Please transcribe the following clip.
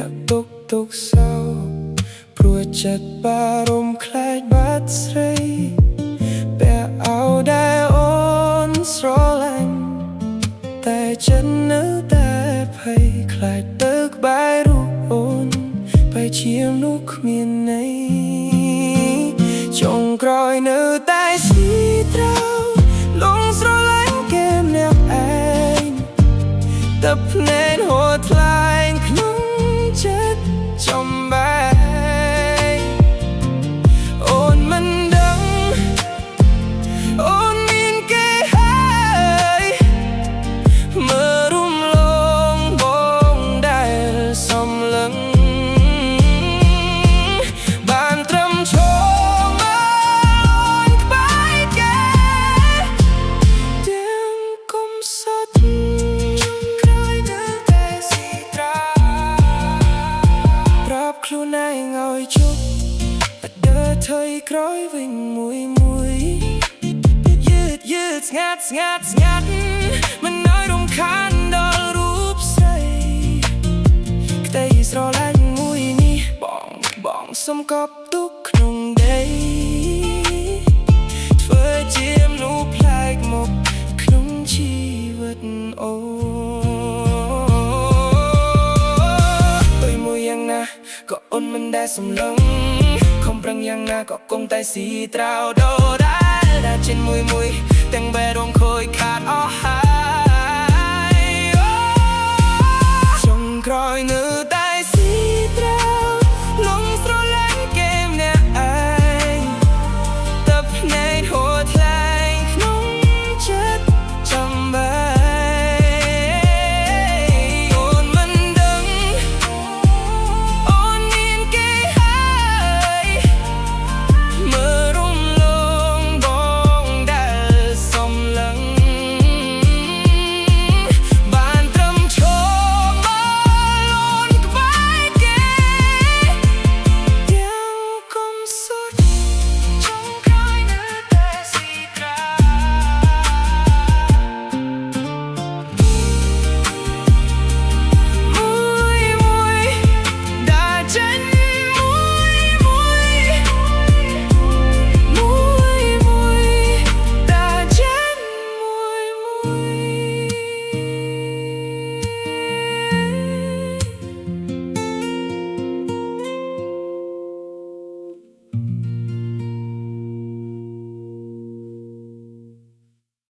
អ្នកទុកសោព្រោះចិត្តបារម្ភខ្លាចបាត់ស្រីពាក់អោដែលអូនស្រឡាញ់តែចិត្តនៅតែភ័យខ្លាចទៅក្បែររូបអូនបែរជាមនុស្សគ្មានន័យចុងក្រោយនៅតែស៊ីត្រោលងស្រឡាញ់គេម្នាក់ឯងតែភ្នែកហូរថ្លាយក្នុងចិត្តចំបែកអូនមិនដឹងអូនមានគេហើយមើលរំលងបងដែលសំឡឹងបានត្រឹមឈរមើលក្បែរគេទាំងគុំសត់ក្រោយនៅតែស៊ីត្រាប្រាប់ខ្លួនឯងឲ្យជប់ដើរថយក្រោយវិញមួយយឺតស្ងាត់មិនឲ្យរំខានដល់រូបស្រីក្តីស្រឡាញ់មួយនេះបងសុំកប់ទុកក្នុងដីធ្វើជាមនុស្សប្លែកមុខក្នុងជីវិតអូមួយយ៉ាងណាក៏អូនមិនដែលសំឡឹងខំប្រឹងយ៉ាងណាក៏គង់តែស៊ីត្រោដដែលចេញមួយទាំងបែររងខូចខាតអស់ហើយចុងក្រោយនៅ